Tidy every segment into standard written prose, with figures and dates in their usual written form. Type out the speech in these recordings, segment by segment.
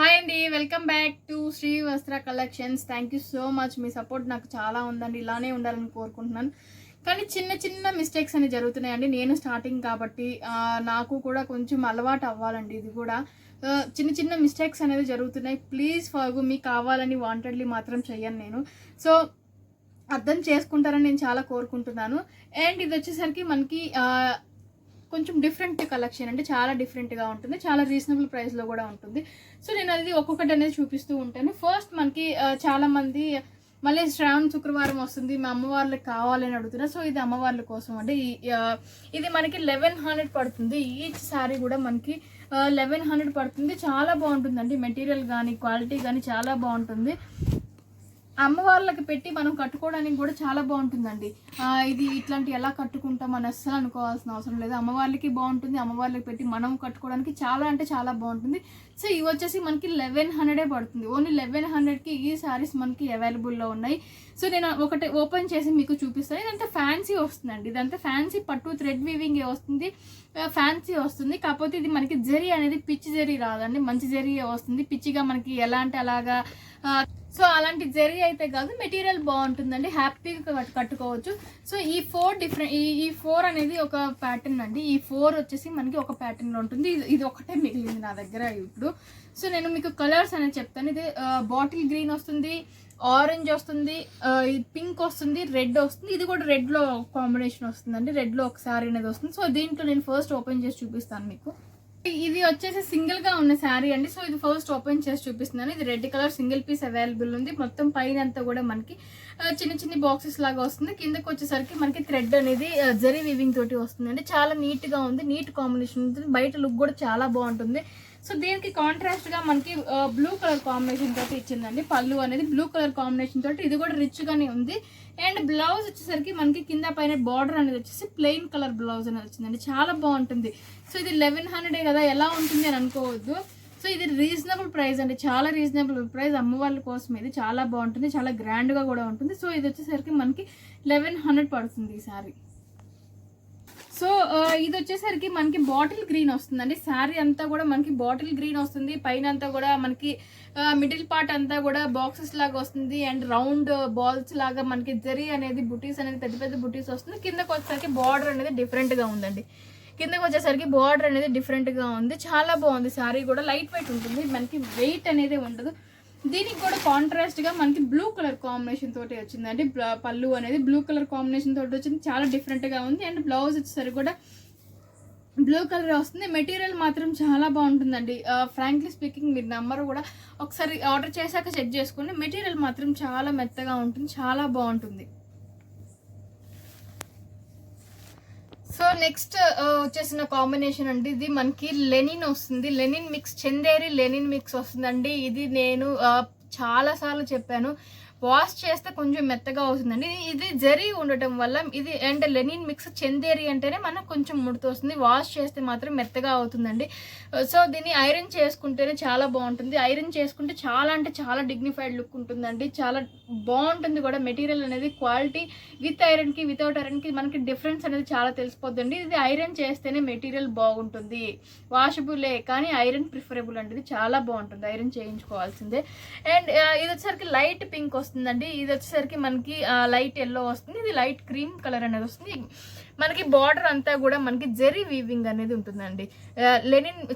Hi అండి, welcome back to Shri వస్త్ర collections. Thank you so much. Me support నాకు చాలా ఉందండి, ఇలానే ఉండాలని కోరుకుంటున్నాను. కానీ చిన్న చిన్న మిస్టేక్స్ అనేవి జరుగుతున్నాయండి. నేను స్టార్టింగ్ కాబట్టి నాకు కూడా కొంచెం అలవాటు అవ్వాలండి. ఇది కూడా చిన్న చిన్న మిస్టేక్స్ అనేది జరుగుతున్నాయి. Please forgive me. కావాలని వాంటెడ్లీ మాత్రం చెయ్యను నేను. సో అర్థం చేసుకుంటారని నేను చాలా కోరుకుంటున్నాను. అండ్ ఇది వచ్చేసరికి మనకి కొంచెం డిఫరెంట్ కలెక్షన్ అంటే చాలా డిఫరెంట్గా ఉంటుంది, చాలా రీజనబుల్ ప్రైస్లో కూడా ఉంటుంది. సో నేను అది ఒక్కొక్కటి అనేది చూపిస్తూ ఉంటాను. ఫస్ట్ మనకి చాలామంది మళ్ళీ శ్రావణ శుక్రవారం వస్తుంది, మా అమ్మవార్లకు కావాలని అడుగుతున్నారు. సో ఇది అమ్మవార్ల కోసం అంటే ఇది మనకి 1100 పడుతుంది. ఈచ్ శారీ కూడా మనకి 1100 పడుతుంది. చాలా బాగుంటుందండి, మెటీరియల్ కానీ క్వాలిటీ కానీ చాలా బాగుంటుంది. అమ్మవార్లకి పెట్టి మనం కట్టుకోవడానికి కూడా చాలా బాగుంటుందండి. ఇది ఇట్లాంటి ఎలా కట్టుకుంటాం అని అస్సలు అనుకోవాల్సిన అవసరం లేదు. అమ్మవార్లకి బాగుంటుంది, అమ్మవార్లకి పెట్టి మనం కట్టుకోవడానికి చాలా అంటే చాలా బాగుంటుంది. సో ఇవి వచ్చేసి మనకి 1100 పడుతుంది. ఓన్లీ 1100కి ఈ శారీస్ మనకి అవైలబుల్లో ఉన్నాయి. సో నేను ఒకటి ఓపెన్ చేసి మీకు చూపిస్తాను. ఇదంతా ఫ్యాన్సీ వస్తుందండి, ఇదంతా ఫ్యాన్సీ పట్టు థ్రెడ్ వీవింగ్ వస్తుంది, ఫ్యాన్సీ వస్తుంది. కాకపోతే ఇది మనకి జరీ అనేది పిచ్చి జరీ రాదండి, మంచి జరీ వస్తుంది. పిచ్చిగా మనకి ఎలా అంటే అలాగా సో అలాంటి జరీ అయితే కాదు, మెటీరియల్ బాగుంటుందండి, హ్యాపీగా కట్టుకోవచ్చు. సో ఈ 4 డిఫరెంట్ ఈ 4 అనేది ఒక ప్యాటర్న్ అండి. ఈ 4 వచ్చేసి మనకి ఒక ప్యాటర్న్లో ఉంటుంది. ఇది ఒకటే మిగిలింది నా దగ్గర ఇప్పుడు. సో నేను మీకు కలర్స్ అనేది చెప్తాను. ఇది బాటిల్ గ్రీన్ వస్తుంది, ఆరెంజ్ వస్తుంది, పింక్ వస్తుంది, రెడ్ వస్తుంది. ఇది కూడా రెడ్లో కాంబినేషన్ వస్తుందండి, రెడ్లో ఒక శారీ అనేది వస్తుంది. సో దీంట్లో నేను ఫస్ట్ ఓపెన్ చేసి చూపిస్తాను మీకు. ఇది వచ్చేసి సింగిల్ గా ఉన్న శారీ అండి. సో ఇది ఫస్ట్ ఓపెన్ చేసి చూపిస్తున్నాను. ఇది red colour single piece available ఉంది. మొత్తం పైన అంతా కూడా మనకి చిన్న చిన్న బాక్సెస్ లాగా వస్తుంది. కిందకి వచ్చేసరికి మనకి థ్రెడ్ అనేది జరీ వీవింగ్ తోటి వస్తుందండి. చాలా నీట్ గా ఉంది, నీట్ కాంబినేషన్ ఉంటుంది. బయట లుక్ కూడా చాలా బాగుంటుంది. సో దీనికి కాంట్రాస్ట్ గా మనకి బ్లూ కలర్ కాంబినేషన్ తోటి ఇచ్చిందండి. పళ్ళు అనేది బ్లూ కలర్ కాంబినేషన్ తోటి, ఇది కూడా రిచ్ గానే ఉంది. అండ్ బ్లౌజ్ వచ్చేసరికి మనకి కింద పైన బార్డర్ అనేది వచ్చేసి ప్లెయిన్ కలర్ బ్లౌజ్ అనేది వచ్చిందండి. చాలా బాగుంటుంది. సో ఇది 1100 కదా, ఎలా ఉంటుంది అని అనుకోవద్దు. సో ఇది రీజనబుల్ ప్రైస్ అండి, చాలా రీజనబుల్ ప్రైస్. అమ్మవాళ్ళ కోసం ఇది చాలా బాగుంటుంది, చాలా గ్రాండ్గా కూడా ఉంటుంది. సో ఇది వచ్చేసరికి మనకి 1100 పడుతుంది ఈ సారీ. సో ఇది వచ్చేసరికి మనకి బాటిల్ గ్రీన్ వస్తుందండి. శారీ అంతా కూడా మనకి బాటిల్ గ్రీన్ వస్తుంది. పైన అంతా కూడా మనకి మిడిల్ పార్ట్ అంతా కూడా బాక్సెస్ లాగా వస్తుంది. అండ్ రౌండ్ బాల్స్ లాగా మనకి జరీ అనేది బుటీస్ అనేది పెద్ద పెద్ద బుటీస్ వస్తుంది. కిందకి వచ్చేసరికి బార్డర్ అనేది డిఫరెంట్గా ఉందండి. కిందకి వచ్చేసరికి బార్డర్ అనేది డిఫరెంట్గా ఉంది. చాలా బాగుంది. శారీ కూడా లైట్ వెయిట్ ఉంటుంది, మనకి వెయిట్ అనేది ఉండదు. దీనికి కూడా కాంట్రాస్ట్ గా మనకి బ్లూ కలర్ కాంబినేషన్ తోటి వచ్చిందండి. పళ్ళు అనేది బ్లూ కలర్ కాంబినేషన్ తోటి వచ్చింది, చాలా డిఫరెంట్ గా ఉంది. అండ్ బ్లౌజ్ వచ్చేసరికి కూడా బ్లూ కలర్ వస్తుంది. మెటీరియల్ మాత్రం చాలా బాగుంటుందండి. ఫ్రాంక్లీ స్పీకింగ్ మీరు నమ్మరు కూడా, ఒకసారి ఆర్డర్ చేశాక చెక్ చేసుకోండి. మెటీరియల్ మాత్రం చాలా మెత్తగా ఉంటుంది, చాలా బాగుంటుంది. సో నెక్స్ట్ వచ్చేసిన కాంబినేషన్ అండి, ఇది మనకి లెనిన్ వస్తుంది. Lenin mix, Chanderi Lenin mix వస్తుందండి. ఇది నేను చాలా సార్లు చెప్పాను, వాష్ చేస్తే కొంచెం మెత్తగా అవుతుందండి. ఇది జరీ ఉండటం వల్ల ఇది అండ్ లెనిన్ మిక్స్ చందేరి అంటేనే మనకు కొంచెం ముడత వస్తుంది, వాష్ చేస్తే మాత్రం మెత్తగా అవుతుందండి. సో దీన్ని ఐరన్ చేసుకుంటేనే చాలా బాగుంటుంది. ఐరన్ చేసుకుంటే చాలా అంటే చాలా డిగ్నిఫైడ్ లుక్ ఉంటుందండి, చాలా బాగుంటుంది కూడా. మెటీరియల్ అనేది క్వాలిటీ విత్ ఐరన్కి వితౌట్ ఐరన్కి మనకి డిఫరెన్స్ అనేది చాలా తెలిసిపోద్దండి. ఇది ఐరన్ చేస్తేనే మెటీరియల్ బాగుంటుంది, వాషబులే కానీ ఐరన్ ప్రిఫరబుల్ అండి. ఇది చాలా బాగుంటుంది, ఐరన్ చేయించుకోవాల్సిందే. అండ్ ఇది వచ్చేసరికి లైట్ పింక్ వస్తుందండి. ఇది వచ్చేసరికి మనకి లైట్ ఎల్లో వస్తుంది. ఇది లైట్ క్రీమ్ కలర్ అనేది వస్తుంది. మనకి బార్డర్ అంతా కూడా మనకి జరీ వీవింగ్ అనేది ఉంటుందండి.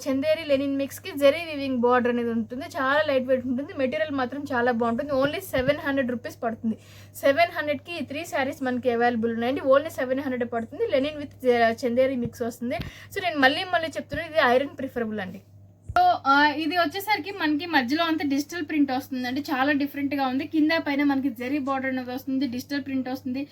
చందేరి లెనిన్ మిక్స్ కి జరీ వీవింగ్ బార్డర్ అనేది ఉంటుంది. చాలా లైట్ వెయిట్ ఉంటుంది. మెటీరియల్ మాత్రం చాలా బాగుంటుంది. ఓన్లీ 700 రూపీస్ పడుతుంది. 700కి 3 శారీస్ మనకి అవైలబుల్ ఉన్నాయండి. ఓన్లీ 700 పడుతుంది. లెనిన్ విత్ చందేరి మిక్స్ వస్తుంది. సో నేను మళ్ళీ చెప్తున్నాను, ఇది ఐరన్ ప్రిఫరబుల్ అండి. సో ఇది వచ్చేసరికి మనకి మధ్యలో అంతా డిజిటల్ ప్రింట్ వస్తుందండి, చాలా డిఫరెంట్ గా ఉంది. కింద పైన మనకి జరీ బార్డర్ అనేది వస్తుంది, డిజిటల్ ప్రింట్ వస్తుంది,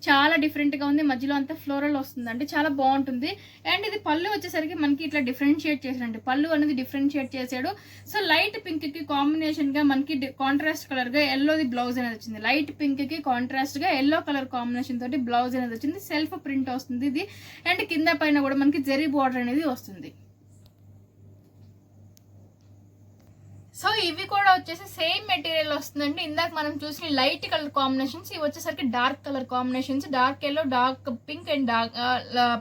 చాలా డిఫరెంట్ గా ఉంది. మధ్యలో అంతా ఫ్లోరల్ వస్తుందండి, చాలా బాగుంటుంది. అండ్ ఇది పళ్ళు వచ్చేసరికి మనకి ఇట్లా డిఫరెన్షియేట్ చేసాడండి, పళ్ళు అనేది డిఫరెన్షియేట్ చేశాడు. సో లైట్ పింక్ కి కాంబినేషన్ గా మనకి కాంట్రాస్ట్ కలర్ గా ఎల్లోది బ్లౌజ్ అనేది వచ్చింది. లైట్ పింక్ కి కాంట్రాస్ట్ గా ఎల్లో కలర్ కాంబినేషన్ తోటి బ్లౌజ్ అనేది వచ్చింది. సెల్ఫ్ ప్రింట్ వస్తుంది ఇది. అండ్ కింద పైన కూడా మనకి జరీ బార్డర్ అనేది వస్తుంది. సో ఇవి కూడా వచ్చేసి సేమ్ మెటీరియల్ వస్తుందండి. ఇందాక మనం చూసిన లైట్ కలర్ కాంబినేషన్స్, ఇవి వచ్చేసరికి dark colour combinations, dark yellow, dark pink and dark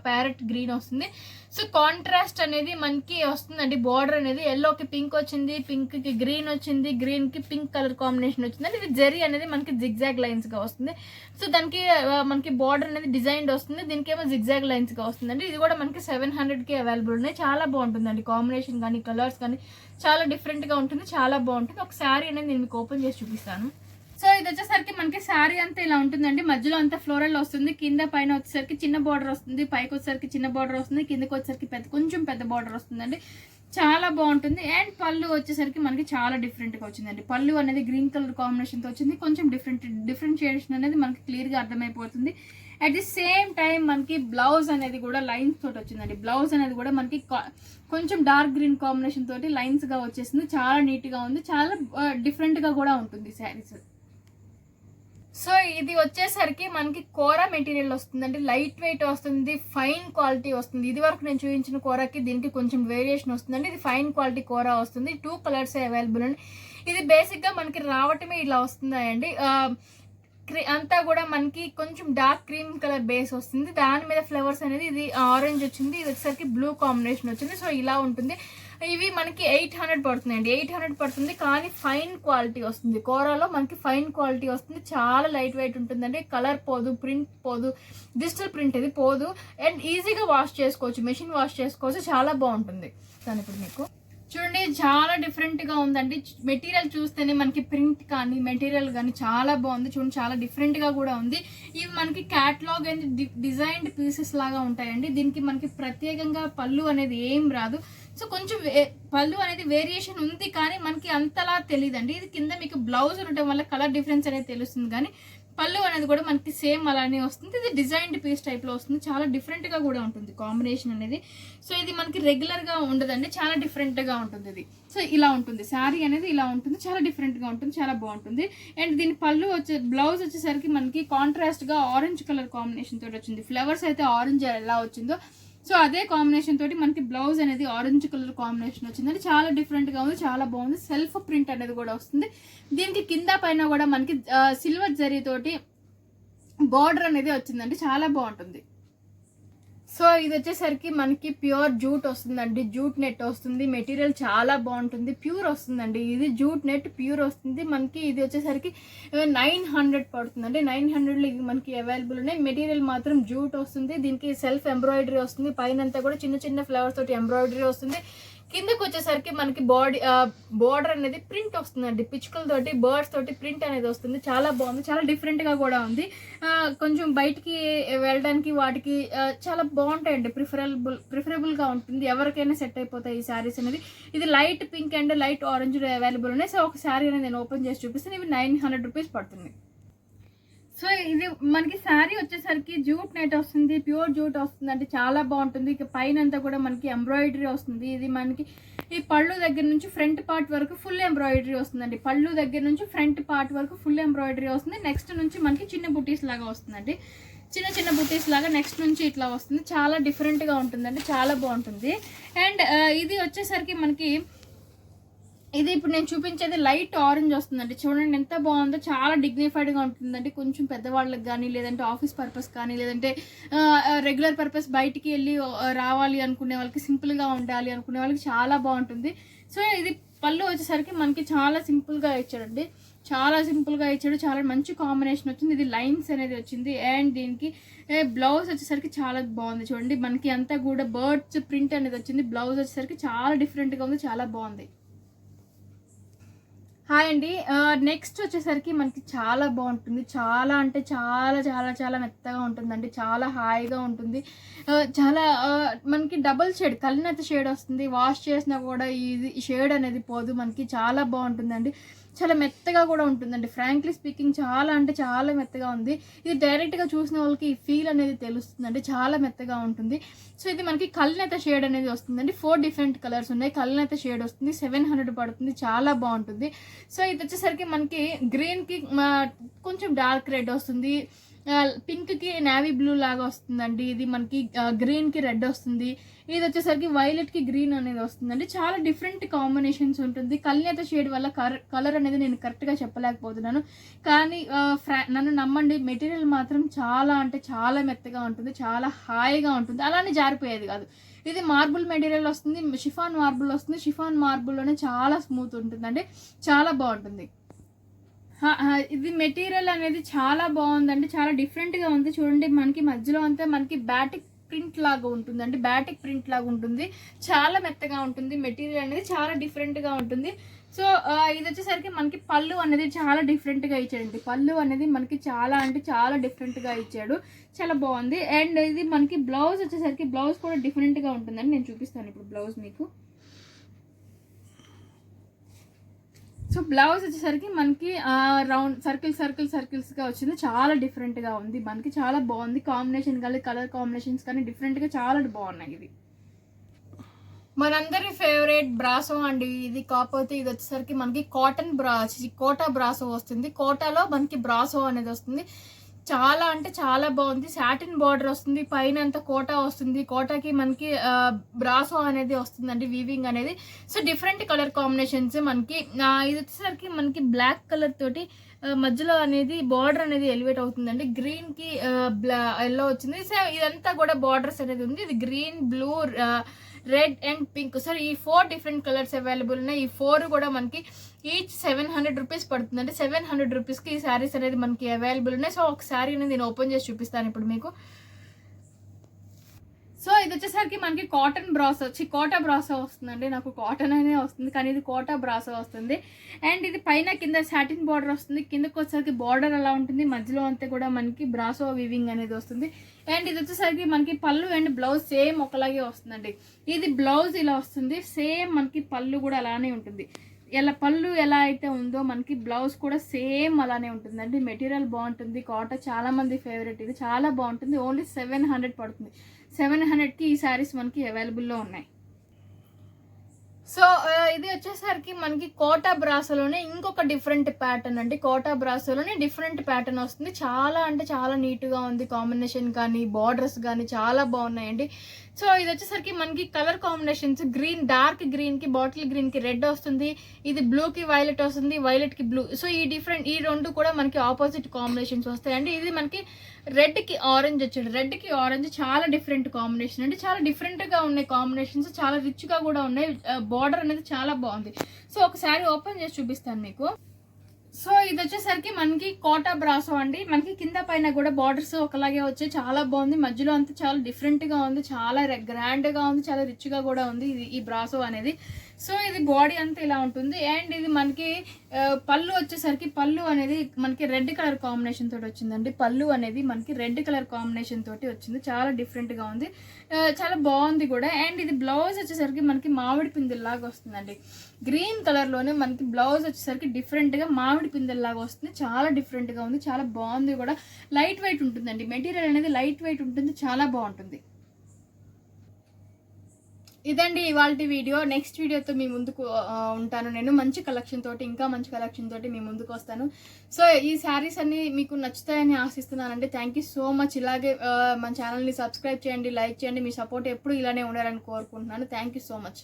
parrot green వస్తుంది. సో కాంట్రాస్ట్ అనేది మనకి వస్తుందండి. బార్డర్ అనేది ఎల్లోకి పింక్ వచ్చింది, పింక్ కి గ్రీన్ వచ్చింది, గ్రీన్ కి పింక్ కలర్ కాంబినేషన్ వచ్చిందండి. ఇది జెరీ అనేది మనకి జిగ్జాగ్ లైన్స్ గా వస్తుంది. సో దానికి మనకి బార్డర్ అనేది డిజైన్ వస్తుంది, దీనికేమో జిగ్జాగ్ లైన్స్ గా వస్తుందండి. ఇది కూడా మనకి 700కి అవైలబుల్ ఉన్నాయి. చాలా బాగుంటుందండి కాంబినేషన్ కానీ కలర్స్ కానీ చాలా డిఫరెంట్ గా ఉంటుంది, చాలా బాగుంటుంది. ఒక శారీ అనేది నేను మీకు ఓపెన్ చేసి చూపిస్తాను. సో ఇది వచ్చేసరికి మనకి శారీ అంతా ఇలా ఉంటుందండి. మధ్యలో అంతా ఫ్లోరల్ వస్తుంది, కింద పైన వచ్చేసరికి చిన్న బార్డర్ వస్తుంది, పైకి వచ్చేసరికి చిన్న బార్డర్ వస్తుంది, కిందకి వచ్చేసరికి కొంచెం పెద్ద బార్డర్ వస్తుందండి. చాలా బాగుంటుంది. అండ్ పళ్ళు వచ్చేసరికి మనకి చాలా డిఫరెంట్గా వచ్చిందండి. పళ్ళు అనేది గ్రీన్ కలర్ కాంబినేషన్తో వచ్చింది. కొంచెం డిఫరెన్షియేషన్ అనేది మనకి క్లియర్గా అర్థమైపోతుంది. అట్ ది సేమ్ టైం మనకి బ్లౌజ్ అనేది కూడా లైన్స్ తోటి వచ్చిందండి. బ్లౌజ్ అనేది కూడా మనకి కొంచెం డార్క్ గ్రీన్ కాంబినేషన్ తోటి లైన్స్ గా వచ్చేసింది. చాలా నీట్ గా ఉంది, చాలా డిఫరెంట్ గా కూడా ఉంటుంది శారీస్. సో ఇది వచ్చేసరికి మనకి కోరా మెటీరియల్ వస్తుందండి. లైట్ వెయిట్ వస్తుంది, ఫైన్ క్వాలిటీ వస్తుంది. ఇది వరకు నేను చూపించిన కోరాకి దీనికి కొంచెం వేరియేషన్ వస్తుందండి. ఇది ఫైన్ క్వాలిటీ కోరా వస్తుంది. 2 కలర్స్ అవైలబుల్ అండి. ఇది బేసిక్ గా మనకి రావటమే ఇలా వస్తుందండి. అంతా కూడా మనకి కొంచెం డార్క్ క్రీమ్ కలర్ బేస్ వస్తుంది, దాని మీద ఫ్లవర్స్ అనేది ఇది ఆరెంజ్ వచ్చింది, ఇది వచ్చేసరికి బ్లూ కాంబినేషన్ వచ్చింది. సో ఇలా ఉంటుంది. ఇవి మనకి 800 పడుతుందండి. 800 పడుతుంది, కానీ ఫైన్ క్వాలిటీ వస్తుంది. కోరాలో మనకి ఫైన్ క్వాలిటీ వస్తుంది. చాలా లైట్ వెయిట్ ఉంటుందండి. కలర్ పోదు, ప్రింట్ పోదు, డిజిటల్ ప్రింట్ ఇది పోదు. అండ్ ఈజీగా వాష్ చేసుకోవచ్చు, మెషిన్ వాష్ చేసుకోవచ్చు. చాలా బాగుంటుంది. దాని ఇప్పుడు మీకు చూడండి, చాలా డిఫరెంట్ గా ఉందండి. మెటీరియల్ చూస్తేనే మనకి ప్రింట్ కానీ మెటీరియల్ కానీ చాలా బాగుంది. చూడండి, చాలా డిఫరెంట్ గా కూడా ఉంది. ఇవి మనకి క్యాటలాగ్ అండ్ డిజైన్డ్ పీసెస్ లాగా ఉంటాయండి. దీనికి మనకి ప్రత్యేకంగా పళ్ళు అనేది ఏం రాదు. సో కొంచెం పళ్ళు అనేది వేరియేషన్ ఉంది, కానీ మనకి అంతలా తెలియదండి. ఇది కింద మీకు బ్లౌజ్ ఉండటం వల్ల కలర్ డిఫరెన్స్ అనేది తెలుస్తుంది, కానీ పళ్ళు అనేది కూడా మనకి సేమ్ అలానే వస్తుంది. ఇది డిజైన్డ్ పీస్ టైప్ లో వస్తుంది. చాలా డిఫరెంట్ గా కూడా ఉంటుంది కాంబినేషన్ అనేది. సో ఇది మనకి రెగ్యులర్ గా ఉండదండి, చాలా డిఫరెంట్ గా ఉంటుంది ఇది. సో ఇలా ఉంటుంది శారీ అనేది, ఇలా ఉంటుంది, చాలా డిఫరెంట్ గా ఉంటుంది, చాలా బాగుంటుంది. అండ్ దీని పళ్ళు బ్లౌజ్ వచ్చేసరికి మనకి కాంట్రాస్ట్ గా ఆరెంజ్ కలర్ కాంబినేషన్ తోటి వచ్చింది. ఫ్లవర్స్ అయితే ఆరెంజ్ ఎలా వచ్చిందో సో అదే కాంబినేషన్ తోటి మనకి బ్లౌజ్ అనేది ఆరెంజ్ కలర్ కాంబినేషన్ వచ్చిందండి. చాలా డిఫరెంట్ గా ఉంది, చాలా బాగుంది. సెల్ఫ్ ప్రింట్ అనేది కూడా వస్తుంది. దీనికి కింద పైన కూడా మనకి సిల్వర్ జరీ తోటి బార్డర్ అనేది వచ్చిందండి. చాలా బాగుంటుంది. సో ఇది వచ్చేసరికి మనకి ప్యూర్ జూట్ వస్తుందండి. జూట్ నెట్ వస్తుంది. మెటీరియల్ చాలా బాగుంటుంది, ప్యూర్ వస్తుందండి. ఇది జూట్ నెట్ ప్యూర్ వస్తుంది మనకి. ఇది వచ్చేసరికి 900 పడుతుందండి. 900లో ఇవి మనకి అవైలబుల్ ఉన్నాయి. మెటీరియల్ మాత్రం జూట్ వస్తుంది. దీనికి సెల్ఫ్ ఎంబ్రాయిడరీ వస్తుంది. పైన అంతా కూడా చిన్న చిన్న ఫ్లవర్స్ తోటి ఎంబ్రాయిడరీ వస్తుంది. కిందకి వచ్చేసరికి మనకి బార్డర్ అనేది ప్రింట్ వస్తుందండి. పిచ్చుకలతోటి బర్డ్స్ తోటి ప్రింట్ అనేది వస్తుంది. చాలా బాగుంది, చాలా డిఫరెంట్ గా కూడా ఉంది. కొంచెం బయటికి వెళ్ళడానికి వాటికి చాలా బాగుంటాయండి. ప్రిఫరబుల్ గా ఉంటుంది. ఎవరికైనా సెట్ అయిపోతాయి ఈ శారీస్ అనేది. ఇది light pink and light orange available ఉన్నాయి. సో ఒక శారీ అనేది నేను ఓపెన్ చేసి చూపిస్తాను. ఇవి 900 రూపీస్ పడుతుంది. సో ఇది మనకి శారీ వచ్చేసరికి జూట్ నెట్ వస్తుంది, ప్యూర్ జూట్ వస్తుంది అంటే చాలా బాగుంటుంది. ఇక పైన అంతా కూడా మనకి ఎంబ్రాయిడరీ వస్తుంది. ఇది మనకి ఈ పళ్ళు దగ్గర నుంచి ఫ్రంట్ పార్ట్ వరకు ఫుల్ ఎంబ్రాయిడరీ వస్తుందండి. పళ్ళు దగ్గర నుంచి ఫ్రంట్ పార్ట్ వరకు ఫుల్ ఎంబ్రాయిడరీ వస్తుంది. నెక్స్ట్ నుంచి మనకి చిన్న బుటీస్ లాగా వస్తుందండి. చిన్న చిన్న బుటీస్ లాగా నెక్స్ట్ నుంచి ఇట్లా వస్తుంది. చాలా డిఫరెంట్గా ఉంటుందండి, చాలా బాగుంటుంది. అండ్ ఇది వచ్చేసరికి మనకి ఇది ఇప్పుడు నేను చూపించేది లైట్ ఆరెంజ్ వస్తుందండి. చూడండి ఎంత బాగుందో, చాలా డిగ్నిఫైడ్గా ఉంటుందండి. కొంచెం పెద్దవాళ్ళకి కానీ, లేదంటే ఆఫీస్ పర్పస్ కానీ, లేదంటే రెగ్యులర్ పర్పస్ బయటికి వెళ్ళి రావాలి అనుకునే వాళ్ళకి, సింపుల్గా ఉండాలి అనుకునే వాళ్ళకి చాలా బాగుంటుంది. సో ఇది పళ్ళు వచ్చేసరికి మనకి చాలా సింపుల్గా ఇచ్చాడండి. చాలా సింపుల్గా ఇచ్చాడు. చాలా మంచి కాంబినేషన్ వచ్చింది. ఇది లైన్స్ అనేది వచ్చింది. అండ్ దీనికి బ్లౌజ్ వచ్చేసరికి చాలా బాగుంది. చూడండి మనకి అంతా కూడా బర్డ్స్ ప్రింట్ అనేది వచ్చింది. బ్లౌజ్ వచ్చేసరికి చాలా డిఫరెంట్గా ఉంది, చాలా బాగుంది. హాయ్ అండి. నెక్స్ట్ వచ్చేసరికి మనకి చాలా బాగుంటుంది. చాలా అంటే చాలా చాలా చాలా మెత్తగా ఉంటుందండి. చాలా హాయిగా ఉంటుంది. చాలా మనకి డబుల్ షేడ్, కలినేత షేడ్ వస్తుంది. వాష్ చేసినా కూడా ఇది షేడ్ అనేది పోదు మనకి. చాలా బాగుంటుందండి. చాలా మెత్తగా కూడా ఉంటుందండి. ఫ్రాంక్లీ స్పీకింగ్ చాలా అంటే చాలా మెత్తగా ఉంది. ఇది డైరెక్ట్గా చూసిన వాళ్ళకి ఈ ఫీల్ అనేది తెలుస్తుందండి. చాలా మెత్తగా ఉంటుంది. సో ఇది మనకి కలినేత షేడ్ అనేది వస్తుందండి. 4 డిఫరెంట్ కలర్స్ ఉన్నాయి. కలినేత షేడ్ వస్తుంది. 700 పడుతుంది. చాలా బాగుంటుంది. సో ఇది వచ్చేసరికి మనకి గ్రీన్కి కొంచెం డార్క్ రెడ్ వస్తుంది. పింక్కి నేవీ బ్లూ లాగా వస్తుందండి. ఇది మనకి గ్రీన్కి రెడ్ వస్తుంది. ఇది వచ్చేసరికి వైలెట్కి గ్రీన్ అనేది వస్తుందండి. చాలా డిఫరెంట్ కాంబినేషన్స్ ఉంటుంది. కల్నేత షేడ్ వల్ల కలర్ అనేది నేను కరెక్ట్గా చెప్పలేకపోతున్నాను. కానీ నన్ను నమ్మండి, మెటీరియల్ మాత్రం చాలా అంటే చాలా మెత్తగా ఉంటుంది, చాలా హాయిగా ఉంటుంది, అలానే జారిపోయేది కాదు. ఇది మార్బుల్ మెటీరియల్ వస్తుంది, షిఫాన్ మార్బుల్ వస్తుంది. షిఫాన్ మార్బుల్లోనే చాలా స్మూత్ ఉంటుందండి, చాలా బాగుంటుంది. ఇది మెటీరియల్ అనేది చాలా బాగుందండి, చాలా డిఫరెంట్గా ఉంది. చూడండి, మనకి మధ్యలో అంతా మనకి బాటిక్ ప్రింట్ లాగా ఉంటుందండి, బాటిక్ ప్రింట్ లాగా ఉంటుంది, చాలా మెత్తగా ఉంటుంది. మెటీరియల్ అనేది చాలా డిఫరెంట్గా ఉంటుంది. సో ఇది వచ్చేసరికి మనకి పళ్ళు అనేది చాలా డిఫరెంట్గా ఇచ్చాడండి. పళ్ళు అనేది మనకి చాలా అంటే చాలా డిఫరెంట్గా ఇచ్చాడు, చాలా బాగుంది. అండ్ ఇది మనకి బ్లౌజ్ వచ్చేసరికి బ్లౌజ్ కూడా డిఫరెంట్గా ఉంటుందండి. నేను చూపిస్తాను ఇప్పుడు బ్లౌజ్ మీకు. సో బ్లౌజ్ వచ్చేసరికి మనకి రౌండ్ సర్కిల్స్గా వచ్చింది, చాలా డిఫరెంట్గా ఉంది, మనకి చాలా బాగుంది. కాంబినేషన్ కానీ కలర్ కాంబినేషన్స్ కానీ డిఫరెంట్గా చాలా బాగున్నాయి. ఇది మనందరి ఫేవరెట్ బ్రాసో అండి. ఇది కాకపోతే ఇది వచ్చేసరికి మనకి కాటన్ కోటా బ్రాసో వస్తుంది. కోటాలో మనకి బ్రాసో అనేది వస్తుంది, చాలా అంటే చాలా బాగుంది. సాటిన్ బార్డర్ వస్తుంది, పైన అంతా కోటా వస్తుంది. కోటాకి మనకి బ్రాసో అనేది వస్తుందండి, వీవింగ్ అనేది. సో డిఫరెంట్ కలర్ కాంబినేషన్స్ మనకి. ఇది వచ్చేసరికి మనకి బ్లాక్ కలర్ తోటి మధ్యలో అనేది బార్డర్ అనేది ఎలివేట్ అవుతుందండి. గ్రీన్కి ఎల్లో వచ్చింది. సో ఇదంతా కూడా బార్డర్స్ అనేది ఉంది. ఇది green, blue, red and pink. So ఈ 4 డిఫరెంట్ కలర్స్ అవైలబుల్ ఉన్నాయి. ఈ 4 కూడా మనకి ఈచ్ 700 రూపీస్ పడుతుందండి. 700 రూపీస్కి ఈ శారీస్ అనేది మనకి అవైలబుల్ ఉన్నాయి. సో ఒక శారీ అనేది నేను ఓపెన్ చేసి చూపిస్తాను ఇప్పుడు మీకు. సో ఇది వచ్చేసరికి మనకి కాటన్ బ్రాసో కోటా బ్రాసో వస్తుందండి. నాకు కాటన్ అనే వస్తుంది, కానీ ఇది కోటా బ్రాసో వస్తుంది. అండ్ ఇది పైన కింద సాటిన్ బార్డర్ వస్తుంది, కిందకి వచ్చేసరికి బార్డర్ అలా ఉంటుంది, మధ్యలో అంతా కూడా మనకి బ్రాసో వివింగ్ అనేది వస్తుంది. అండ్ ఇది వచ్చేసరికి మనకి పళ్ళు అండ్ బ్లౌజ్ సేమ్ ఒకలాగే వస్తుందండి. ఇది బ్లౌజ్ ఇలా వస్తుంది, సేమ్ మనకి పళ్ళు కూడా అలానే ఉంటుంది. ఇలా పళ్ళు ఎలా అయితే ఉందో మనకి బ్లౌజ్ కూడా సేమ్ అలానే ఉంటుందండి. మెటీరియల్ బాగుంటుంది, కాటన్ చాలా మంది ఫేవరెట్, ఇది చాలా బాగుంటుంది. ఓన్లీ 700 పడుతుంది. 700కి ఈ శారీస్ మనకి అవైలబుల్లో ఉన్నాయి. సో ఇది వచ్చేసరికి మనకి కోటా బ్రాసోలోనే ఇంకొక డిఫరెంట్ ప్యాటర్న్ అండి. కోటా బ్రాసోలోనే డిఫరెంట్ ప్యాటర్న్ వస్తుంది, చాలా అంటే చాలా నీట్గా ఉంది. కాంబినేషన్ కానీ బార్డర్స్ కానీ చాలా బాగున్నాయండి. సో ఇది వచ్చేసరికి మనకి కలర్ కాంబినేషన్స్ గ్రీన్, డార్క్ గ్రీన్కి బాటిల్ గ్రీన్కి రెడ్ వస్తుంది, ఇది బ్లూకి వైలెట్ వస్తుంది, వైలెట్కి బ్లూ. సో ఈ రెండు కూడా మనకి ఆపోజిట్ కాంబినేషన్స్ వస్తాయండి. ఇది మనకి రెడ్కి ఆరెంజ్ వచ్చాడు, రెడ్కి ఆరెంజ్ చాలా డిఫరెంట్ కాంబినేషన్ అండి, చాలా డిఫరెంట్గా ఉన్నాయి కాంబినేషన్స్, చాలా రిచ్గా కూడా ఉన్నాయి. బార్డర్ అనేది చాలా బాగుంది. సో ఒకసారి ఓపెన్ చేసి చూపిస్తాను మీకు. సో ఇది వచ్చేసరికి మనకి కోటా బ్రాసో అండి. మనకి కింద పైన కూడా బార్డర్స్ ఒకలాగే వచ్చాయి, చాలా బాగుంది. మధ్యలో అంతా చాలా డిఫరెంట్గా ఉంది, చాలా గ్రాండ్గా ఉంది, చాలా రిచ్గా కూడా ఉంది ఈ బ్రాసో అనేది. సో ఇది బాడీ అంతా ఇలా ఉంటుంది. అండ్ ఇది మనకి పళ్ళు వచ్చేసరికి పళ్ళు అనేది మనకి రెడ్ కలర్ కాంబినేషన్ తోటి వచ్చిందండి. పళ్ళు అనేది మనకి రెడ్ కలర్ కాంబినేషన్ తోటి వచ్చింది, చాలా డిఫరెంట్గా ఉంది, చాలా బాగుంది కూడా. అండ్ ఇది బ్లౌజ్ వచ్చేసరికి మనకి మామిడి పిందెల్లాగా వస్తుందండి. గ్రీన్ కలర్లోనే మనకి బ్లౌజ్ వచ్చేసరికి డిఫరెంట్గా మామిడి పిందెల్లాగా వస్తుంది, చాలా డిఫరెంట్గా ఉంది, చాలా బాగుంది కూడా. లైట్ వెయిట్ ఉంటుందండి, మెటీరియల్ అనేది లైట్ వెయిట్ ఉంటుంది, చాలా బాగుంటుంది. ఇదండి ఇవాళ వీడియో. నెక్స్ట్ వీడియోతో మీ ముందుకు ఉంటాను నేను, మంచి కలెక్షన్ తోటి, ఇంకా మంచి కలెక్షన్ తోటి మీ ముందుకు వస్తాను. సో ఈ శారీస్ అన్ని మీకు నచ్చుతాయని ఆశిస్తున్నానండి. Thank you so much. ఇలాగే మన ఛానల్ని సబ్స్క్రైబ్ చేయండి, లైక్ చేయండి, మీ సపోర్ట్ ఎప్పుడు ఇలానే ఉండాలని కోరుకుంటున్నాను. Thank you so much.